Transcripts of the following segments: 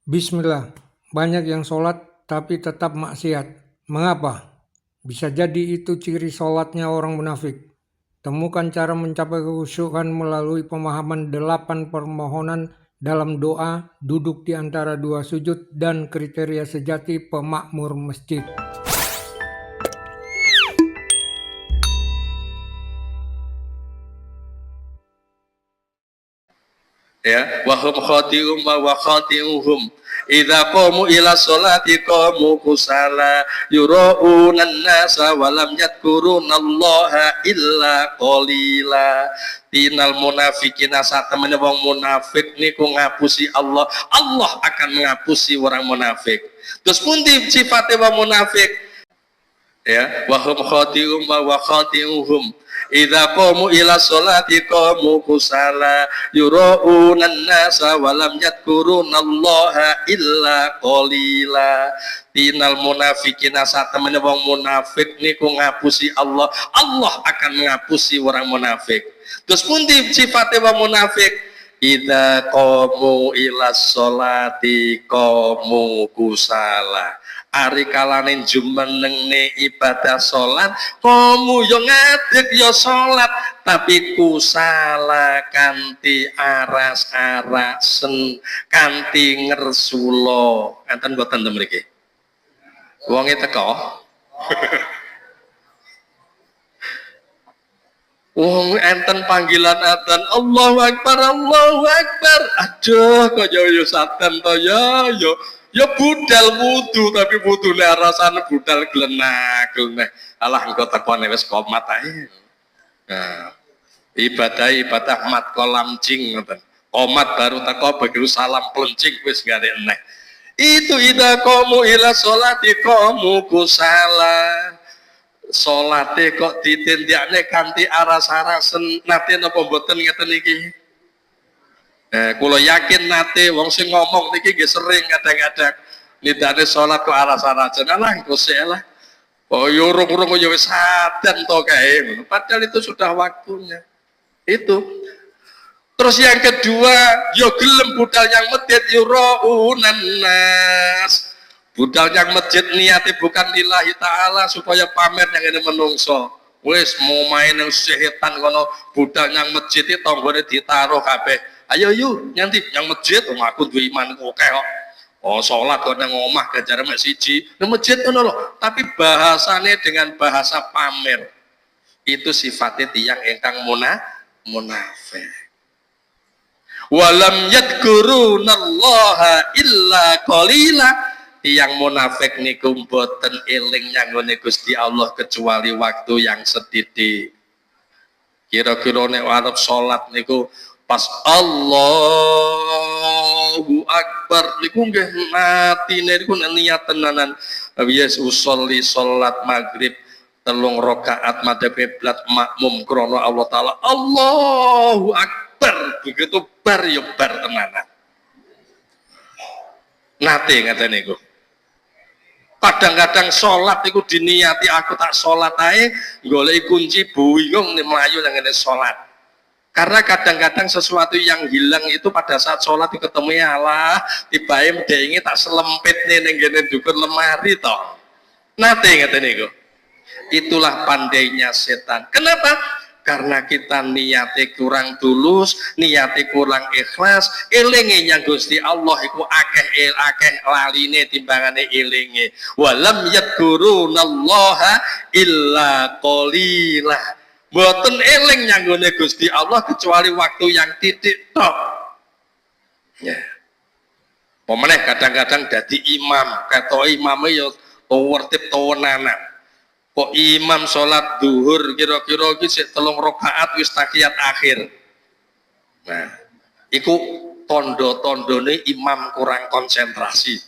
Bismillah, banyak yang sholat tapi tetap maksiat. Mengapa? Bisa jadi itu ciri sholatnya orang munafik. Temukan cara mencapai kekhusyukan melalui pemahaman 8 permohonan dalam doa, duduk di antara dua sujud, dan kriteria sejati pemakmur masjid. Ya, wahum khati'um wa khati'uhum idza qamu ila sholati qamu kusala yura'una an-nasa wa lam yadhkurunallaha illa qalila. Tinal munafikina satemene wong munafik niku ngapusi Allah, Allah akan mengapusi orang munafik. Terus pundi sifate wong munafik? Ya, wahum khati'um wa khati'uhum idza qamu ila sholati qamu kusala yura'una an-nasa wa lam yadhkurunallaha illa qalila. Tinal munafikina satemene wong munafik niku ngapusi Allah, Allah akan mengapusi orang munafik. Terus pundi sifate wong munafik? Idza qamu ila sholati qamu kusala. Ari kalane jumenengne ibadah salat, kamu yo ngadeg yo salat, tapi kusala kanthi aras-arasen, kanthi ngersula. Enten mboten ten mriki? Wonge teko. Wong enten panggilan adzan Allahu Akbar, Allahu Akbar. Aduh kok yo saten to yo. Ya budal wudu tapi wudune rasane budal glenak. Alah engko tekone wis komat ae. Nah, ibadah mat kolamcing ngoten. Komat baru teko begitu salam plencing wis gak enek. Itu idza qamu ila sholati qamu kusala. Salate kok ditindakne kanthi aras-arasen nate napa mboten ngeten iki? Kula yakin nate wong sing ngomong niki nggih sering kadang-kadang nindakne salat kok aras-arasen lah engko sik lah. Oh yo urung-urung yo wis sadan to kae. Padahal itu sudah waktunya. Itu. Terus yang kedua, yo gelem budal yang masjid yuraunan nas. Budal yang masjid niate bukan lillahi taala supaya pamer yang ini menungso. Wis mau main yang setan kono budal yang masjid itu tanggane ditaruh kabeh. Ayo yuk nyanti yang masjid aku duwe iman oke kok. Oh sholat kok nang omah ganjare mek siji, nang masjid ngono lho. Tapi bahasane dengan bahasa pamer. Itu sifatnya tiyang ingkang munafik. Walam yadhkurunallaha illa qalila. Tiyang munafik niku mboten eling nyanggone Gusti Allah kecuali waktu yang sedidik. Kira-kira nek arep salat niku pas Allahu Akbar niku nggih matine niku niat tenanan wis usolli salat maghrib 3 rakaat madhep kiblat makmum krana Allah taala Allahu Akbar begitu bar ya bar tenanan nate ngaten niku. Kadang-kadang sholat itu diniati aku tak sholat ae golek kunci bingung nih melayu yang ini sholat. Karena kadang-kadang sesuatu yang hilang itu pada saat sholat itu ketemu Allah tiba-tiba mendengi tak selempit nih nenggene dukur lemari toh nate ngeten niku. Itulah pandainya setan. Kenapa? Karena kita niate kurang tulus, niate kurang ikhlas, elinge yang Gusti Allah iku akeh laline timbangane elinge. Walam yadhkurunallaha illa qalila. Mboten eling nyanggone Gusti Allah kecuali waktu yang titik tok. Ya. Pemeneh kadang-kadang dadi imam, kata imame ya tertib tawanan. Kok imam sholat duhur kira-kira iki sik 3 rakaat wis tahiyat akhir. Nah, iku tondo-tondone imam kurang konsentrasi.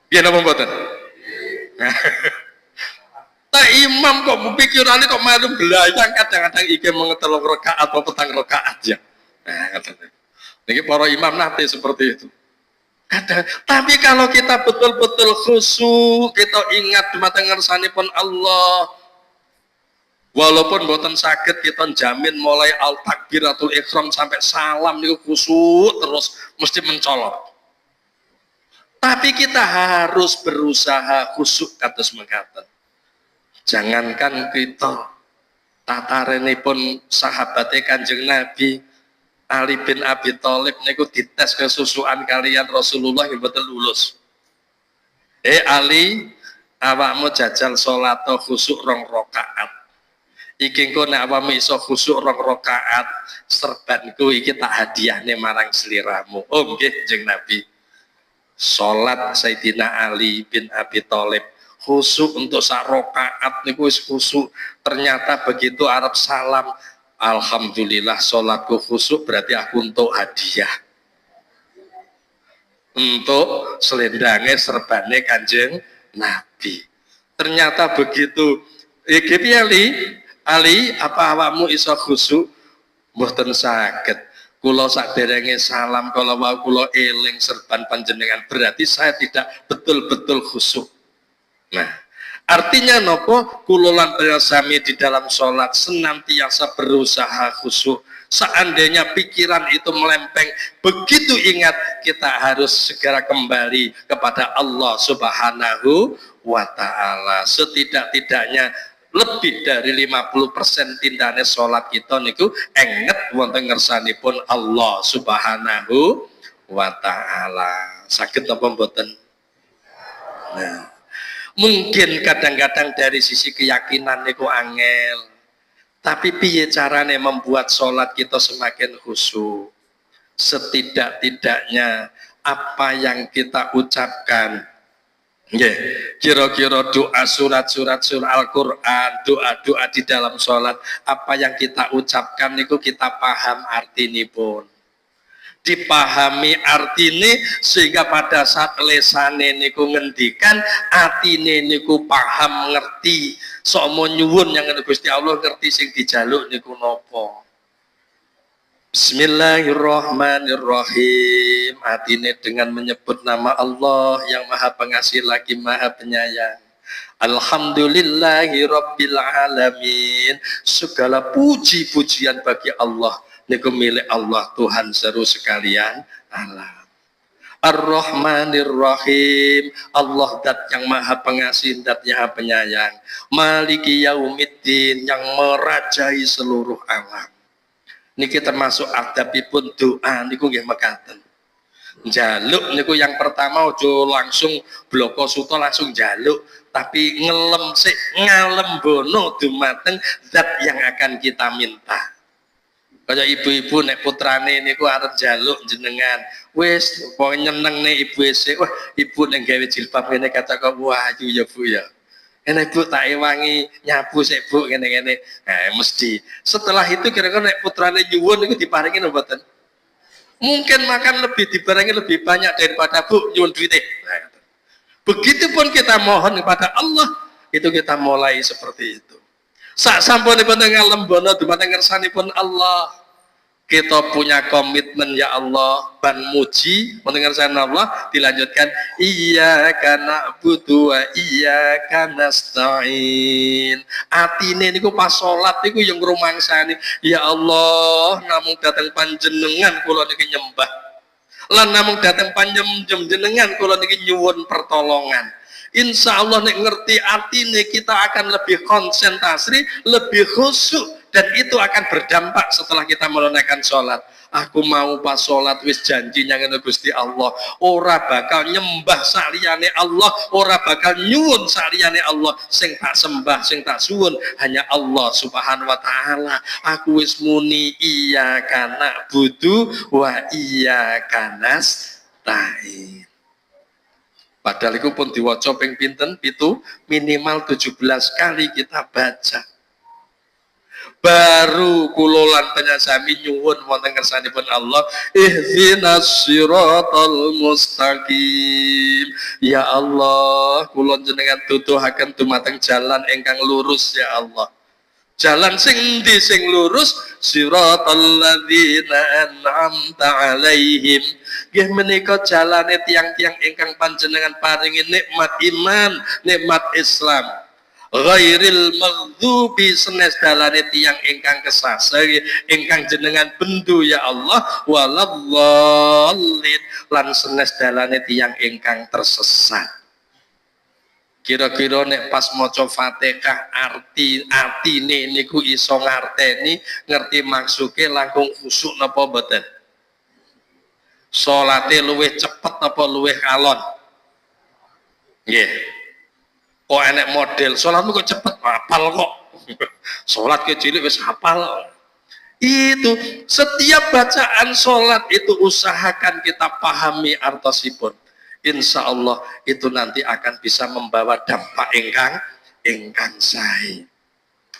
Piye napa mboten? Tak imam kok pikirane kok malu belayang kadang-kadang iki mung 3 rakaat apa 4 rakaat ya. Nah, ngoten. Niki para imam nate seperti itu. Tapi kalau kita betul-betul khusyuk, kita ingat dumateng ngarsanipun Allah, walaupun boten sakit kita jamin mulai al-takbiratul ihram sampai salam niku khusyuk terus mesti mencolok. Tapi kita harus berusaha khusyuk kados mekaten. Jangankan kita tatarenipun sahabate Kanjeng Nabi Ali bin Abi Thalib niku dites kesusuan kalian Rasulullah yang betul lulus. Ali, awakmu jajal salat khusyuk 2 rakaat. Iki engko nek awakmu iso khusyuk 2 rakaat, serbanku iki tak hadiahne marang sliramu. Oh nggih Kanjeng Nabi. Salat Sayyidina Ali bin Abi Thalib khusyuk untuk 1 rakaat niku wis khusyuk. Ternyata begitu arep salam, alhamdulillah salatku khusyuk, berarti aku untuk hadiah. Untuk selendangnya serbane Kanjeng Nabi. Ternyata begitu. Ali, apa awakmu iso khusyuk? Mboten saged. Kula saderenge salam kalau wau kula eling serban panjenengan, berarti saya tidak betul-betul khusyuk. Nah, artinya nopo? Kula lan sami di dalam sholat senantiasa berusaha khusyuk. Seandainya pikiran itu melempeng, begitu ingat kita harus segera kembali kepada Allah Subhanahu wa Ta'ala. Setidak-tidaknya lebih dari 50% tindane sholat kita niku enget wonten ngersanipun Allah Subhanahu wa Ta'ala. Saged napa mboten? Nah, mungkin kadang-kadang dari sisi keyakinan niku angel. Tapi piye carane membuat sholat kita semakin khusyuk? Setidak-tidaknya apa yang kita ucapkan, kira-kira doa surat-surat surah Al-Quran, doa-doa di dalam sholat, apa yang kita ucapkan niku kita paham artinipun. Dipahami artine sehingga pada saat lesane niku ngendikan, atine niku paham ngerti. Somo nyuwun yang Gusti Allah ngerti sing dijaluk niku napa. Bismillahirrahmanirrahim. Atine dengan menyebut nama Allah yang Maha Pengasih lagi Maha Penyayang. Alhamdulillahirabbil alamin. Segala puji-pujian bagi Allah niku milik Allah Tuhan seru sekalian alam. Ar-Rahmanir-Rahim, Allah dat yang Maha Pengasih, dat yang Maha Penyayang. Maliki Yaumiddin, yang merajai seluruh alam. Niki termasuk adabipun doa niku nggih mekaten. Jaluk niku yang pertama ojo langsung bloko suto langsung jaluk, tapi ngelem sik ngalembono dumateng zat yang akan kita minta. Kaya ibu-ibu nek putrane niku arep jaluk jenengan, wis pokoke nyeneng nek ibu sik, wah ibu nek gawe jilbab ngene kata kok wah ayu ya Bu ya. Nek Bu tak ewangi nyapu sik Bu ngene-ngene. Nah, mesti. Setelah itu kira-kira nek putrane nyuwun niku diparingi mboten? Mungkin makan lebih diparingi lebih banyak daripada Bu nyuwun duite. Nah, begitupun kita mohon kepada Allah, itu kita mulai seperti itu. Sak sampunipun ngalembono dumateng ngersanipun Allah, kita punya komitmen ya Allah ban muji mendengar Allah, dilanjutkan iyyaka na'budu wa iyyaka nasta'in. Atine niku pas salat niku yang ngrumangsani ya Allah namung dateng panjenengan kula niki nyembah, lan namung dateng panjenengan kula niki nyuwun pertolongan. Insya Allah nek ngerti artinya kita akan lebih konsentrasi, lebih khusyuk, dan itu akan berdampak setelah kita menunaikan sholat. Aku mau pas sholat wis janjinya ngene Gusti Allah, ora bakal nyembah saliyane Allah, ora bakal nyuwun saliyane Allah. Sing tak sembah, sing tak suwun hanya Allah Subhanahu wa Ta'ala. Aku wis muni iyyaka na'budu wa iyyaka nasta'in. Padahal itu pun diwaca ping pinten pitu, minimal 17 kali kita baca. Baru kulolan penyasami nyuwun wonten ngersanipun Allah, ihdinas siratal mustaqim. Ya Allah, kulon jenengan tutuhaken dumateng jalan ingkang lurus ya Allah. Jalan sing endi sing lurus? Siratal ladzina an'amta alaihim. Nggih menika jalane tiang-tiang ingkang panjenengan paringi nikmat iman, nikmat Islam. ghairil maghdubi senes dalane tiyang ingkang kesasar ingkang jenengan bendu ya Allah waladzallin lan senes dalane tiyang ingkang tersesat. Kira-kira nek pas maca Fatihah artine niku iso ngarteni ngerti maksuke langkung khusuk napa mboten? Salate luwih cepet apa luwih alon? Nggih. Kok enek model salatmu kok cepet hafal kok. Salat ke cilik wis hafal. Itu setiap bacaan salat itu usahakan kita pahami artosipun. Insya Allah itu nanti akan bisa membawa dampak ingkang sae.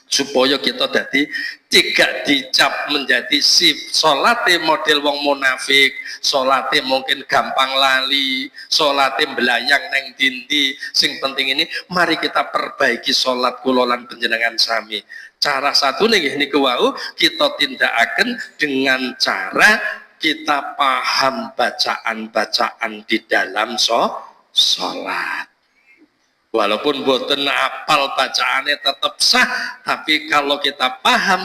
Supaya kita dadi tidak dicap menjadi salate model wong munafik, salate mungkin gampang lali, salate belayang neng dindi. Sing penting ini mari kita perbaiki salat kula lan panjenengan sami. Cara satu nih niku wau kita tindakaken dengan cara kita paham bacaan-bacaan di dalam sholat. Walaupun boten apal bacaannya tetap sah, tapi kalau kita paham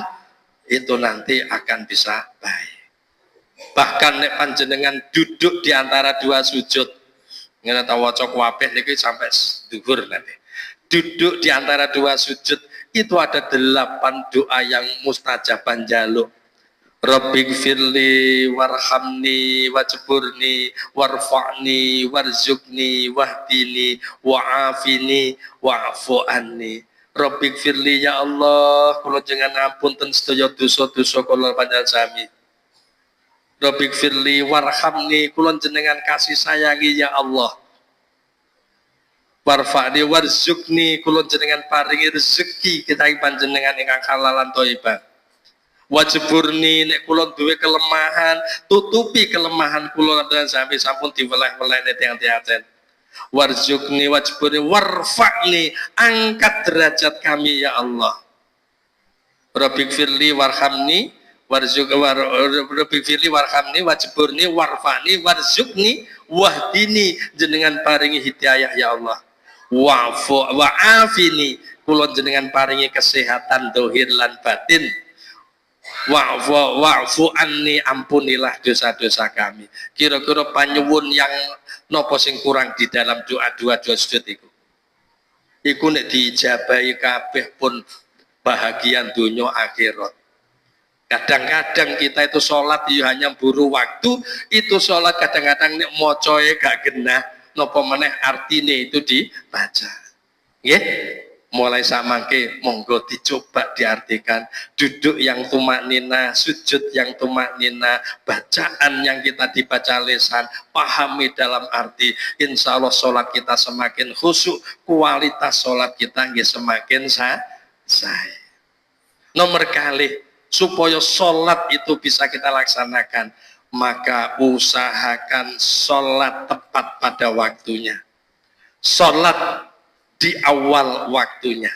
itu nanti akan bisa baik. Bahkan nek panjenengan duduk di antara dua sujud, ngene ta waca kuwabeh niki sampai dhuwur nanti. Duduk di antara dua sujud itu ada 8 doa yang mustajaban jaluk. Rabbik firli warhamni wajburni warfa'ni warzukni wahdini wa'afini wa'fu anni. Rabbik firli ya Allah kula jenengan ngapunten sedaya dosa-dosa kula panjenengan sami. Rabbik firli warhamni kula jenengan kasih sayangi ya Allah. Warfa'ni warzukni kula jenengan paringi rezeki kita panjenengan ingkang halal lan thayyibah. Wajburni nek kula duwe kelemahan tutupi kelemahan kula dan sampai sampun diweleh-weleh tiang-tiang. Warzukni wajburni warfa'ni angkat derajat kami ya Allah. Rabbik firli warhamni Rabbik firli warhamni wajburni warfa'ni warzukni wahdini jenengan paringi hidayah ya Allah. Wa'afini kula jenengan paringi kesehatan dohir lan batin. Wa'fu anni ampunilah dosa-dosa kami. Kira-kira panyuwun yang nopo sing kurang di dalam doa-doa sujud iku nek diijabahi kabeh pun bahagian dunia akhirat. Kadang-kadang kita itu sholat ya hanya buru waktu, itu sholat kadang-kadang nek mocoe gak genah nopo meneh artine itu dibaca. Nggih? Mulai samangke monggo dicoba diartikan duduk yang tumak nina, sujud yang tumak nina, bacaan yang kita dibaca lisan pahami dalam arti, insya Allah sholat kita semakin khusyuk, kualitas sholat kita semakin sah. Nomor kali supaya sholat itu bisa kita laksanakan maka usahakan sholat tepat pada waktunya, sholat di awal waktunya.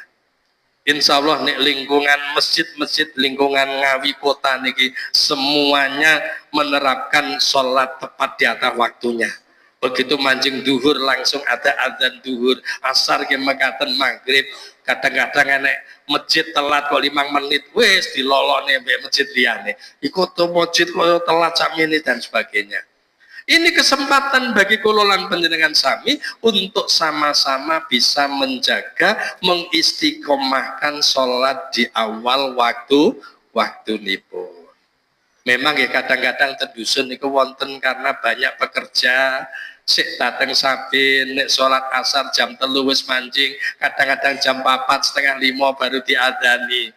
Insya Allah nih lingkungan masjid-masjid lingkungan Ngawi kota niki semuanya menerapkan sholat tepat di atas waktunya. Begitu mancing duhur langsung ada adzan duhur, asar ke mekaten maghrib. Kadang-kadang enek masjid telat kok 5 menit wes dilolokne mbek masjid liyane. Iku to masjid kok telat sakmene dan sebagainya. Ini kesempatan bagi kula lan panjenengan sami untuk sama-sama bisa menjaga mengistiqomahkan sholat di awal waktu nipun. Memang ya kadang-kadang terdusun niku wonten karena banyak pekerja sik dateng sabin nek sholat asar jam 3 wis mancing, kadang-kadang jam 4 setengah 5 baru diadani.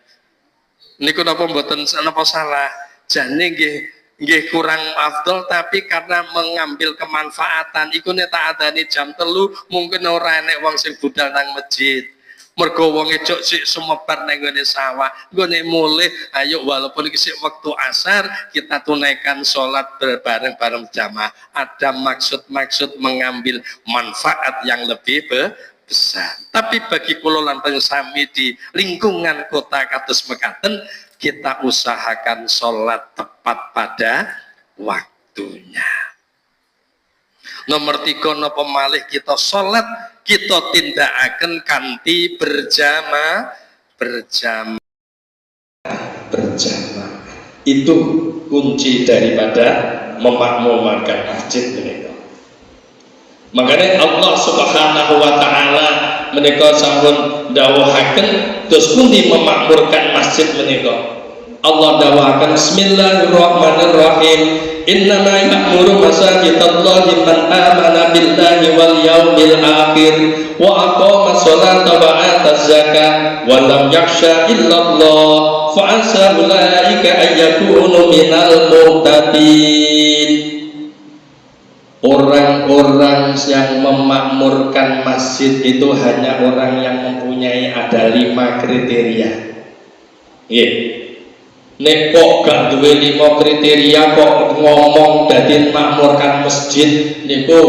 Niku napa mboten napa salah? Jane nggih kurang afdol, tapi karena mengambil kemanfaatan iku nek tak adani jam 3 mungkin ora enek wong sing budal nang masjid. Mergo wong ejok sik sumebar nang gone sawah, nggone mulih ayo walaupun iki sik wektu asar kita tunaikan sholat bareng-bareng jamaah. Ada maksud-maksud mengambil manfaat yang lebih besar. Tapi bagi kula lan sami di lingkungan kota kados mekaten kita usahakan sholat tepat pada waktunya. Nomor 3 napa malih kita salat kita tindakaken kanthi berjamaah. Itu kunci daripada memakmurkan masjid menika. Makanya Allah Subhanahu wa taala menika sampun dawuhaken terus pundi memakmurkan masjid menika. Allah dawuhaken bismillahirrahmanirrahim. Innama ya'muru masajidallahi man amana billahi wal yaumil akhir wa aqama sholata wa ata zakah wa lam yakhsha illallah fa asa ulaika ayyakunu minal muhtadin. Orang-orang yang memakmurkan masjid itu hanya orang yang mempunyai ada 5 kriteria. Nek kok gak duwe 5 kriteria kok ngomong dadi makmurkan masjid niku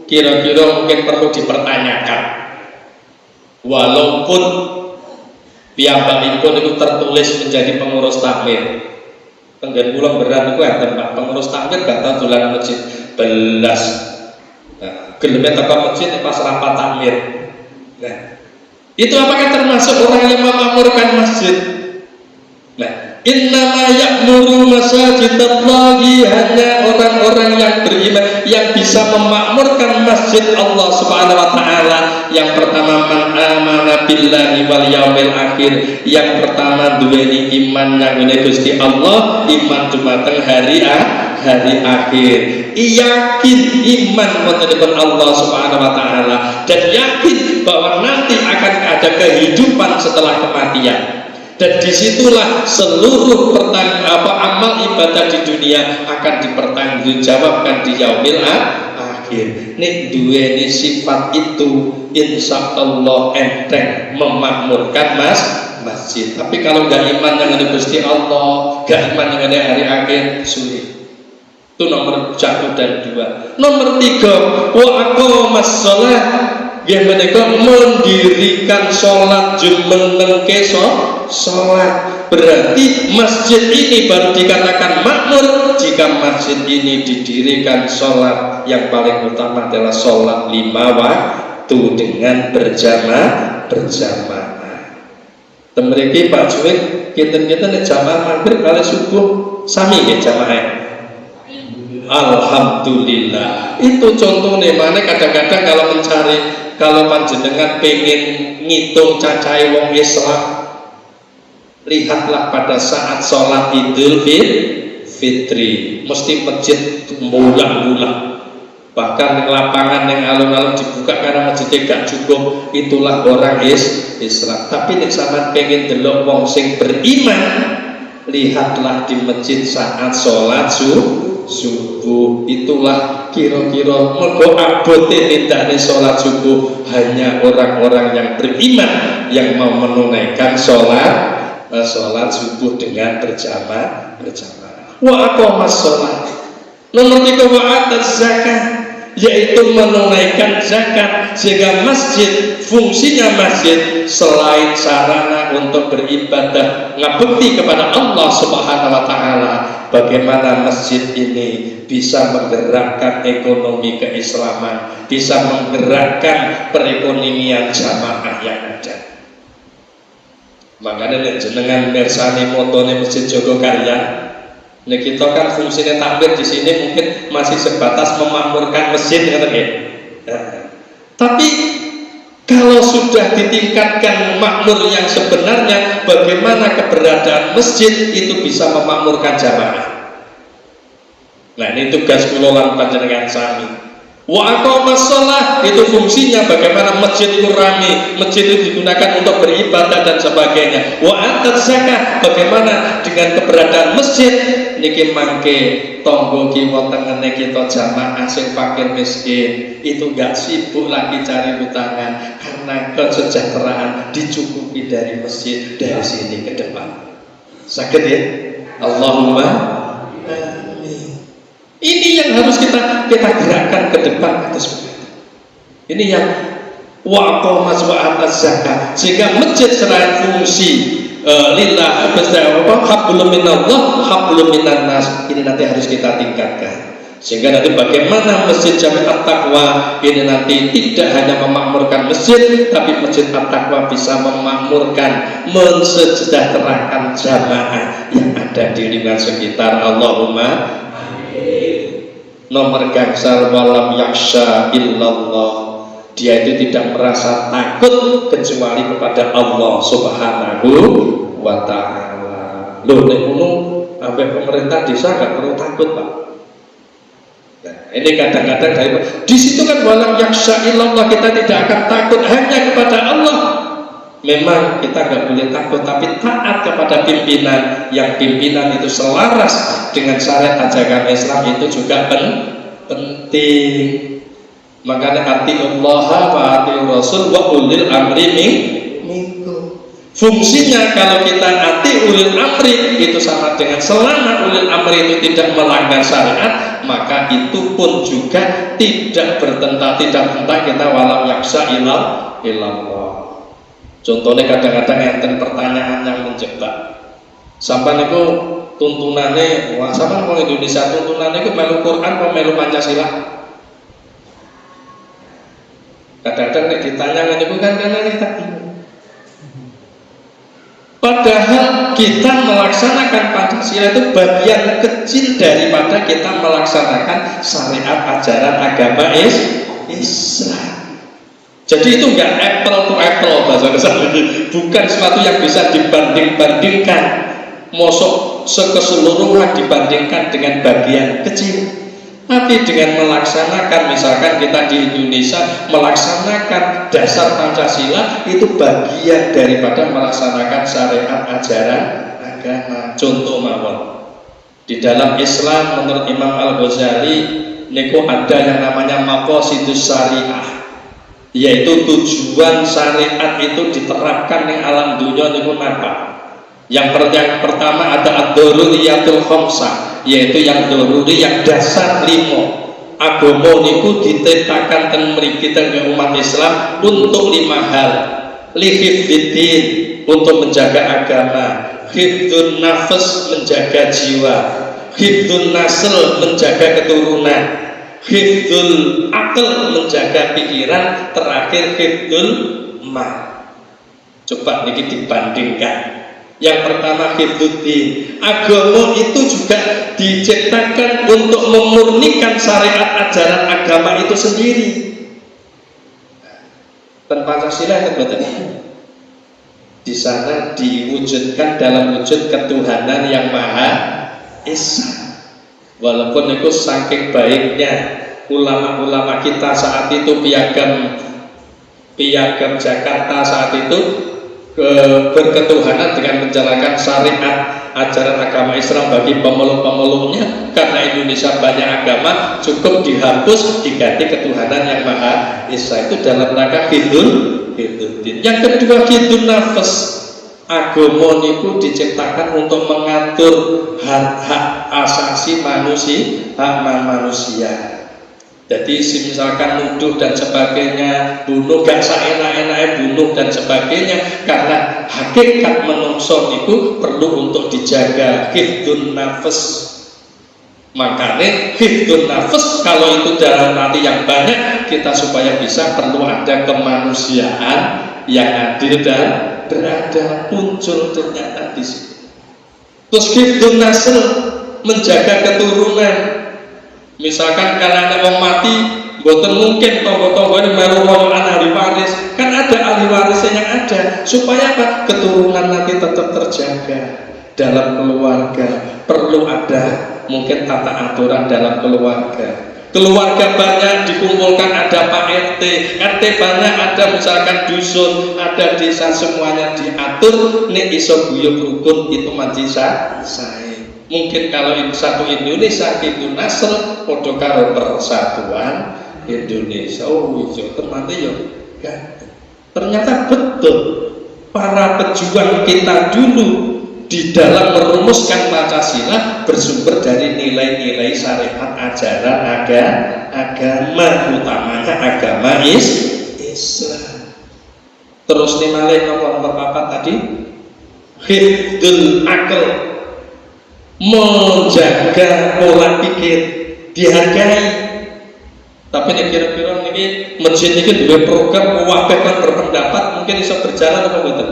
kira-kira mungkin perlu dipertanyakan. Walaupun piyambakipun itu tertulis menjadi pengurus takmir. Tenggen kula berat niku enten Pak, pengurus takmir gak tau dolan masjid belas. Nah, geleme teko masjid pas rapat takmir. Nah, itu apakah termasuk orang yang memakmurkan masjid? Nah, innama ya'muru masajidallahi, hanya orang-orang yang beriman yang bisa memakmurkan masjid Allah Subhanahu wa taala. Yang pertama man amana billahi wal yaumil akhir, yang pertama duweni iman yang ngene Gusti Allah, iman dumateng hari akhir. Yakin iman wontenipun Allah Subhanahu wa taala dan yakin bahwa nanti akan ada kehidupan setelah kematian. Dan disitulah seluruh amal ibadah di dunia akan dipertanggungjawabkan di yaumil akhir. Nek duweni sifat itu, insya Allah enteng memakmurkan masjid. Tapi kalau gak iman dengan Gusti Allah, gak iman dengan hari akhir, sulit. Itu nomor 1 dan 2. Nomor 3, wa aqamas shalah, yang mereka mendirikan sholat jumenengke sholat. Berarti masjid ini baru dikatakan makmur jika masjid ini didirikan sholat. Yang paling utama adalah sholat 5 waktu dengan berjamaah. Temeriki Pak Cuik, kita jamaah maghrib kali subuh sami ya jamaah. Alhamdulillah. Itu contohnya mana kadang-kadang kalau panjenengan pengen ngitung cacai wong Islam, lihatlah pada saat sholat Idul Fitri, mesti masjid mulak-mulak. Bahkan di lapangan yang alun-alun dibuka karena masjidnya gak cukup, itulah orang Islam. Tapi nek sampean pengen delok wong sing beriman, lihatlah di masjid saat sholat subuh. Itulah kira-kira mergo abote nindakne sholat subuh hanya orang-orang yang beriman yang mau menunaikan sholat subuh dengan berjamaah. Wa aqamas sholat. Nomor 3, wa ataz zakat, yaitu menunaikan zakat. Sehingga masjid, fungsinya masjid selain sarana untuk beribadah ngabekti kepada Allah Subhanahu wa taala, bagaimana masjid ini bisa menggerakkan ekonomi keislaman, bisa menggerakkan perekonomian jamaah yang ada. Makanya jenengan mirsani motone Masjid Jogokarya, nek kita kan fungsinya takbir di sini mungkin masih sebatas memakmurkan masjid, tapi kalau sudah ditingkatkan makmur yang sebenarnya, bagaimana keberadaan masjid itu bisa memakmurkan jamaah. Nah, ini tugas kula lan panjenengan sami. Wa aqamas shalah, itu fungsinya bagaimana masjid itu ramai, masjid itu digunakan untuk beribadah dan sebagainya. Wa ataz zakat, bagaimana dengan keberadaan masjid niki mangke tonggo kiwa tengene kita jamaah sing fakir miskin itu gak sibuk lagi cari utangan, karena kesejahteraan dicukupi dari masjid dari sini ke depan. Sakit ya? Allahumma amin. Ini yang harus kita gerakkan ke depan atas. Ini yang wa aqamas wa ataz zakat, sehingga masjid selain fungsi lillah hablum minallah hablum minan nas, ini nanti harus kita tingkatkan Sehingga nanti bagaimana Masjid Jami At-Taqwa ini nanti tidak hanya memakmurkan masjid, tapi Masjid At-Taqwa bisa memakmurkan, mensejahterakan jamaah yang ada di lingkungan sekitar. Allahumma amin. Nomor gangsal walam yaksha illallah, dia itu tidak merasa takut kecuali kepada Allah Subhanahu wa ta'ala. Loh, nek ngono sampai pemerintah desa gak perlu takut, Pak. Nah, ini kadang-kadang di situ kan walam yaksha illallah, kita tidak akan takut hanya kepada Allah. Memang kita gak boleh takut, tapi taat kepada pimpinan, yang pimpinan itu selaras dengan syariat ajaran Islam itu juga penting. Makanya atiullah wa atiur rasul wa ulil amri minkum. Fungsinya kalau kita ati ulil amri itu sama dengan selama ulil amri itu tidak melanggar syariat, maka itu pun juga tidak bertentangan, tidak tentang kita walam yaksa illallah. Contohnya kadang-kadang enten pertanyaan yang menjebak. Sampai niku tuntunane, wah sampai orang Indonesia tuntunane iku melu Quran apa melu Pancasila? Kadang-kadang nek ditanya ngene iku kan kita bingung. Padahal kita melaksanakan Pancasila itu bagian kecil daripada kita melaksanakan syariat ajaran agama Islam. Jadi itu enggak apple to apple bahasa Indonesia ini. Bukan sesuatu yang bisa dibanding-bandingkan. Mosok sekeseluruhan dibandingkan dengan bagian kecil. Tapi dengan melaksanakan, misalkan kita di Indonesia melaksanakan dasar Pancasila, itu bagian daripada melaksanakan syariat ajaran agama. Contoh mawon, di dalam Islam menurut Imam Al-Ghazali niku ada yang namanya maqasidus syariah, yaitu tujuan syariat itu diterapkan di alam dunia niku napa? Yang pertama ada ad-daruriyatul khamsah, yaitu yang daruri, yang dasar 5. Agama niku ditetapkan ten mriki ten umat Islam untuk 5 hal. Lihifdzin, untuk menjaga agama, hifdzun nafs, menjaga jiwa, hifdzun nasl, menjaga keturunan, hifdzul akal, menjaga pikiran, terakhir hifdzul mal. Coba niki dibandingkan. Yang pertama hifdzuddin, agama itu juga diciptakan untuk memurnikan syariat ajaran agama itu sendiri. Dan Pancasila itu betul. Di sana diwujudkan dalam wujud ketuhanan yang Maha Esa. Walaupun itu saking baiknya ulama-ulama kita saat itu, piagam Jakarta saat itu berketuhanan dengan menjalankan syariat ajaran agama Islam bagi pemeluk-pemeluknya. Karena Indonesia banyak agama, cukup dihapus, diganti ketuhanan yang Maha Esa. Itu dalam rangka hifdzuddin. Yang kedua hifdzun nafs, agama niku diciptakan untuk mengatur hak-hak asasi manusia, hak manusia. Jadi misalkan nuduh dan sebagainya, bunuh gak saenak-enaknya bunuh dan sebagainya, karena hakikat menungso itu perlu untuk dijaga, hifdzun nafs. Makanya hifdzun nafs kalau itu dalam arti yang banyak, kita supaya bisa perlu ada kemanusiaan yang adil dan beradab, muncul ternyata di situ. Terus hifdzun nasl, menjaga keturunan. Misalkan kalau ada orang mati, boten mungkin tonggo-tonggo ini merupakan ahli waris. Kan ada ahli warisnya yang ada, supaya apa? Keturunan nanti tetap terjaga dalam keluarga. Perlu ada mungkin tata aturan dalam keluarga. Keluarga banyak dikumpulkan, ada Pak RT banyak, ada misalkan dusun, ada desa, semuanya diatur. Nek iso guyub rukun itu majisa saya. Mungkin kalau satu Indonesia itu nasr podo karo persatuan Indonesia. Oh iya ternyata ya ternyata betul para pejuang kita dulu di dalam merumuskan Pancasila bersumber dari nilai-nilai syariat ajaran agama, utamanya agama Islam. Terus nilai nomor berapa tadi? Hifdzul akal, menjaga pola pikir. dihargai. Tapi nek kira-kira niki masjid niki duwe program wakil kan berpendapat mungkin bisa berjalan apa betul?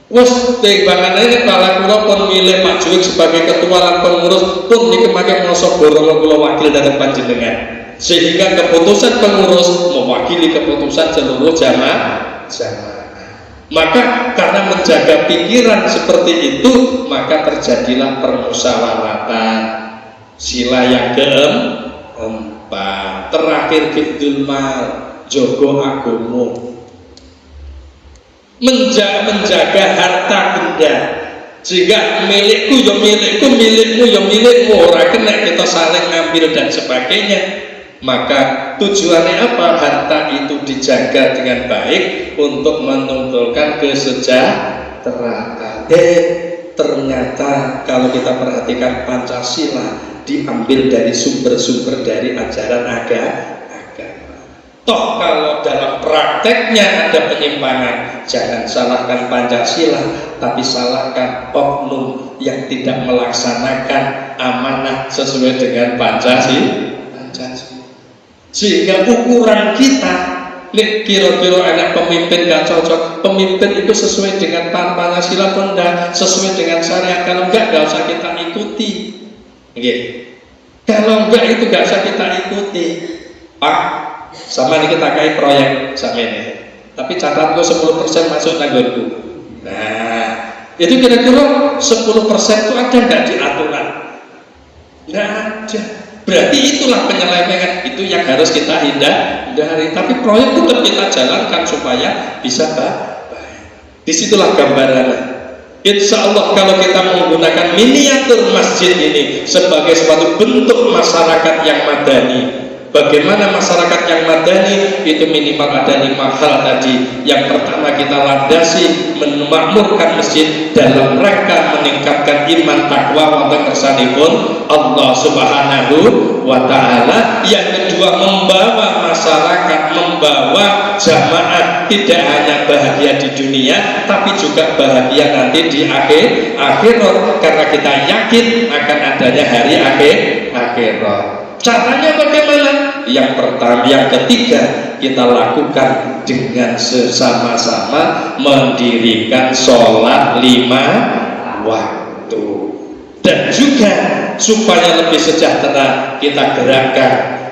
Wes timbangannya ini kalau kula pun milih Pak Juwik sebagai ketua lan pengurus pun niki mangke mosok borong kula wakil dari panjenengan. Sehingga keputusan pengurus mewakili keputusan seluruh jamaah. Maka karena menjaga pikiran seperti itu, maka terjadilah permusyawaratan. Sila yang keempat, terakhir hifdzul mal, jogo agomo. Menjaga harta benda, sehingga milikku ya milikku, milikmu ya milikmu, ora kena kita saling ngambil dan sebagainya. Maka tujuannya apa? Harta itu dijaga dengan baik untuk menumbuhkan kesejahteraan. Ternyata kalau kita perhatikan Pancasila diambil dari sumber-sumber dari ajaran agama. Toh kalau dalam prakteknya ada penyimpangan, jangan salahkan Pancasila, tapi salahkan oknum yang tidak melaksanakan amanah sesuai dengan Pancasila. Sehingga ukuran kita, nih kira-kira anak pemimpin gak cocok, pemimpin itu sesuai dengan Pancasila pun enggak, sesuai dengan syariat. Kalau enggak, gak usah kita ikuti. Kalau enggak itu gak usah kita ikuti. Pak, sama ini kita kayak proyek sama ini, tapi catat lo 10% masuk tanggunganku. Nah, itu kira-kira 10% itu ada nggak di aturan? Nggak ada. Berarti itulah penyelewengan, itu yang harus kita hindari. Tapi proyek tetap kita jalankan supaya bisa baik. Disitulah gambarannya. Insya Allah kalau kita menggunakan miniatur masjid ini sebagai suatu bentuk masyarakat yang madani. Bagaimana masyarakat yang madani? Itu minimal ada 5 hal tadi. Yang pertama, kita landasi memakmurkan masjid dalam rangka meningkatkan iman takwa wonten kersanipun Allah Subhanahu wa ta'ala. Yang kedua, membawa masyarakat, membawa jamaah tidak hanya bahagia di dunia tapi juga bahagia nanti di akhirat, karena kita yakin akan adanya hari akhirat. Caranya bagaimana? Yang pertama, yang ketiga, kita lakukan dengan sesama-sama mendirikan sholat 5 waktu. Dan juga supaya lebih sejahtera, kita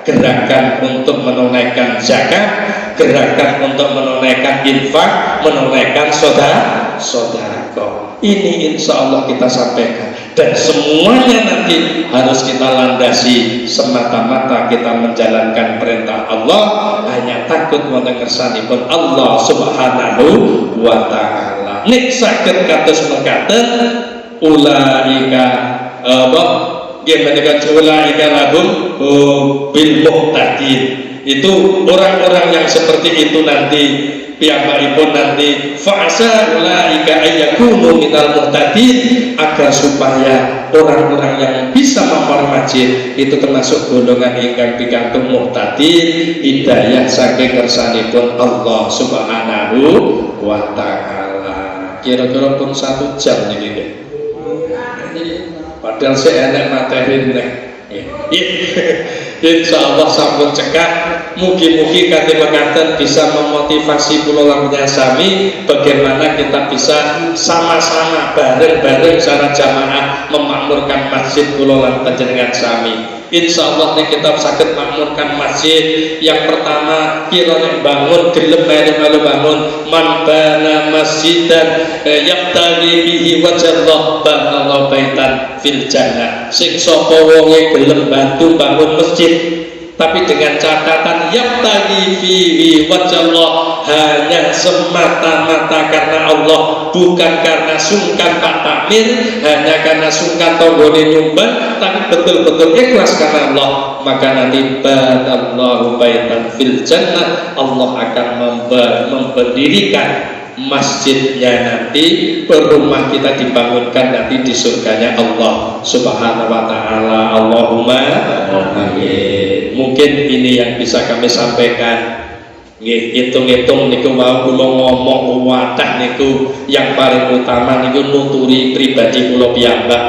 gerakan untuk menunaikan zakat, gerakan untuk menunaikan infak, menunaikan sedekah. Ini insya Allah kita sampaikan. Dan semuanya nanti harus kita landasi semata-mata kita menjalankan perintah Allah, hanya takut wonten kersanipun Allah Subhanahu wa ta'ala. Nek saged kados mekaten ulaika ulaika lahum bil muhtadin. Itu orang-orang yang seperti itu nanti piyambakipun nanti fa'asa ulaika ayyakunu minal muhtadin, agar supaya orang-orang yang bisa memahami masjid itu termasuk golongan ingkang pikantuk muhtadin, hidayah saking kersanipun Allah Subhanahu wa ta'ala. Kira-kira pun 1 jam niki nggih. Padahal saya enak materi nih. Insya Allah sampun cekak. Mugi-mugi kanthi mekaten bisa memotivasi kula lan sami bagaimana kita bisa sama-sama bareng-bareng secara jamaah memakmurkan masjid kula lan panjenengan sami. Insya Allah nih kita sakit makmurkan masjid. Yang pertama, kira nih bangun gelem melu bangun man bana masjidan yabtaghi bihi wajhallah banallahu baitan fil jannah. Sing sapa wonge gelem bantu bangun masjid tapi dengan catatan yabtaghi fihi wajhallah, hanya semata-mata karena Allah, bukan karena sungkan Pak Takmir, hanya karena sungkan tonggone nyumbang, tapi betul-betul ikhlas karena Allah, maka nanti banallahu baitan fil jannah, Allah akan mendirikan masjidnya nanti, rumah kita dibangunkan nanti di surganya Allah Subhanahu wa ta'ala. Allahumma amin. Mungkin ini yang bisa kami sampaikan. Hitung-hitung niku mau kula ngomong wadah niku yang paling utama niku nuturi pribadi kula piyambak.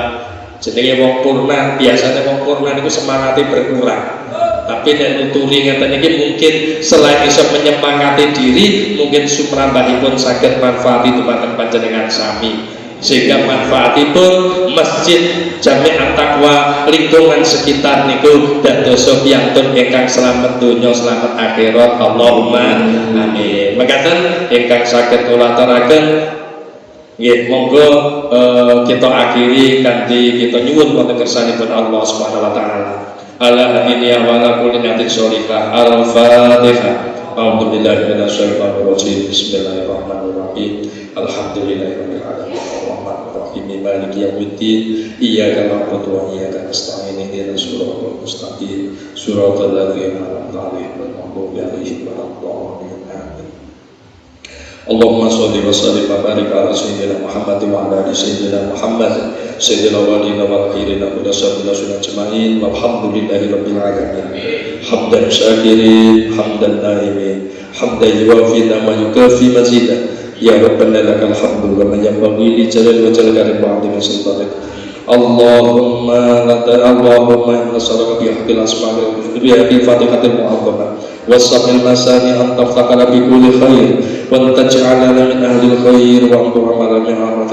Jenenge wong purna, biasanya wong purna niku semangati berkurang. Tapi nek nuturi ngeten iki mungkin selain bisa menyemangati diri, mungkin sumrambahipun saged manfaati dumateng panjenengan sami. Sehingga manfaatipun masjid Jami' At-Taqwa lingkungan sekitar niku dadosa piyantun ingkang selamat donya selamat akhirat. Allahumma amin. Mekaten ingkang saged kula aturaken nggih monggo kita akhiri kanthi kita nyuwun wonten kersanipun Allah Subhanahu wa taala. Ala ini awala kulli niyatin sholihah. Al-Fatihah. A'udzubillahi minasyaitonir rajim. Bismillahirrahmanirrahim. Alhamdulillahirabbil alamin. Arrahmanirrahim. Maliki yaumiddin. Iyyaka na'budu wa iyyaka nasta'in. Ihdinas siratal mustaqim. Siratal ladzina an'amta 'alaihim ghairil maghdubi 'alaihim waladdallin. Amin. Allahumma sholli wa sallim wa barik ala sayyidina Muhammad wa ala ali sayyidina Muhammad sayyidil awwalin wal akhirin wa sallallahu ajma'in walhamdulillahi rabbil alamin. Hamdan syakirin hamdan naimin hamdan yuwafi ma yukafi mazidah. Ya Rabbana lakal hamdu wa ma yanbaghi li jalali wajhil karim wa 'azimi sultanik. Allahumma inna salaka bi haqqil asma'il bi haqqil fatihatil mu'azzamah wasafil masani an taftaqala bi kulli khair wa taj'alana min ahli khair wa tu'amala min ahli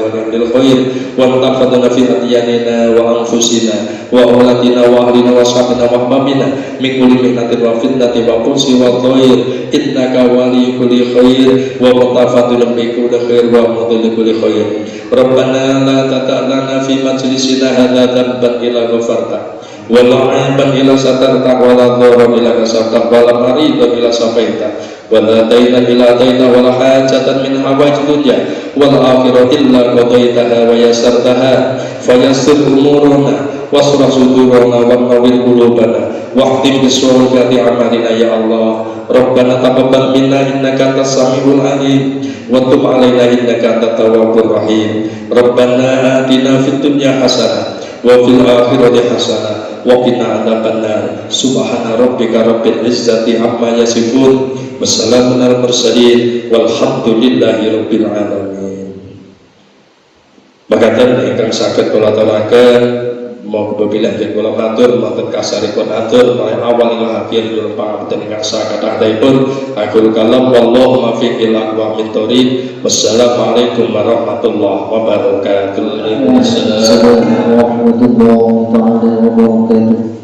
khair wa tafadana fi adyanina wa anfusina wa awlatina wa ahlina wa sahbina wa ahbabina min kulli mihnatin wa fitnatin wa qursi wa dhair innaka wali kulli khair wa tafadana bi kulli khair wa mudli kulli khair. Rabbana la tata'lana fi majlisina hadza dhanban ila ghafarta wa la 'aiban ila satarta wa la dharran ila kasabta wa la maridan ila safaita wa la dayna ila dayna wa la hajatan min hawaij dunya wal akhirati illa qadaitaha wa yassartaha fayassir umurana wasrah sudurana wa nawwir qulubana waqtim bisolati amalina ya Allah. Rabbana taqabbal minna innaka antas samiul alim wa tub alaina innaka antat tawwabur rahim. Rabbana atina fid dunya hasanah wa fil akhirati hasanah wa qina adzabannar. Subhana rabbika rabbil izzati amma yasifun wa salamun alal mursalin walhamdulillahi rabbil alamin. Makaten ingkang saged kula aturaken monggo bilih kula matur wonten kasaripun atur mulai awal ila akhir kula pangapunten ingkang sakatahipun aku kalam wallahu muwaffiq ila aqwamit thoriq. Wassalamualaikum warahmatullahi wabarakatuh. Assalamualaikum warahmatullahi wabarakatuh.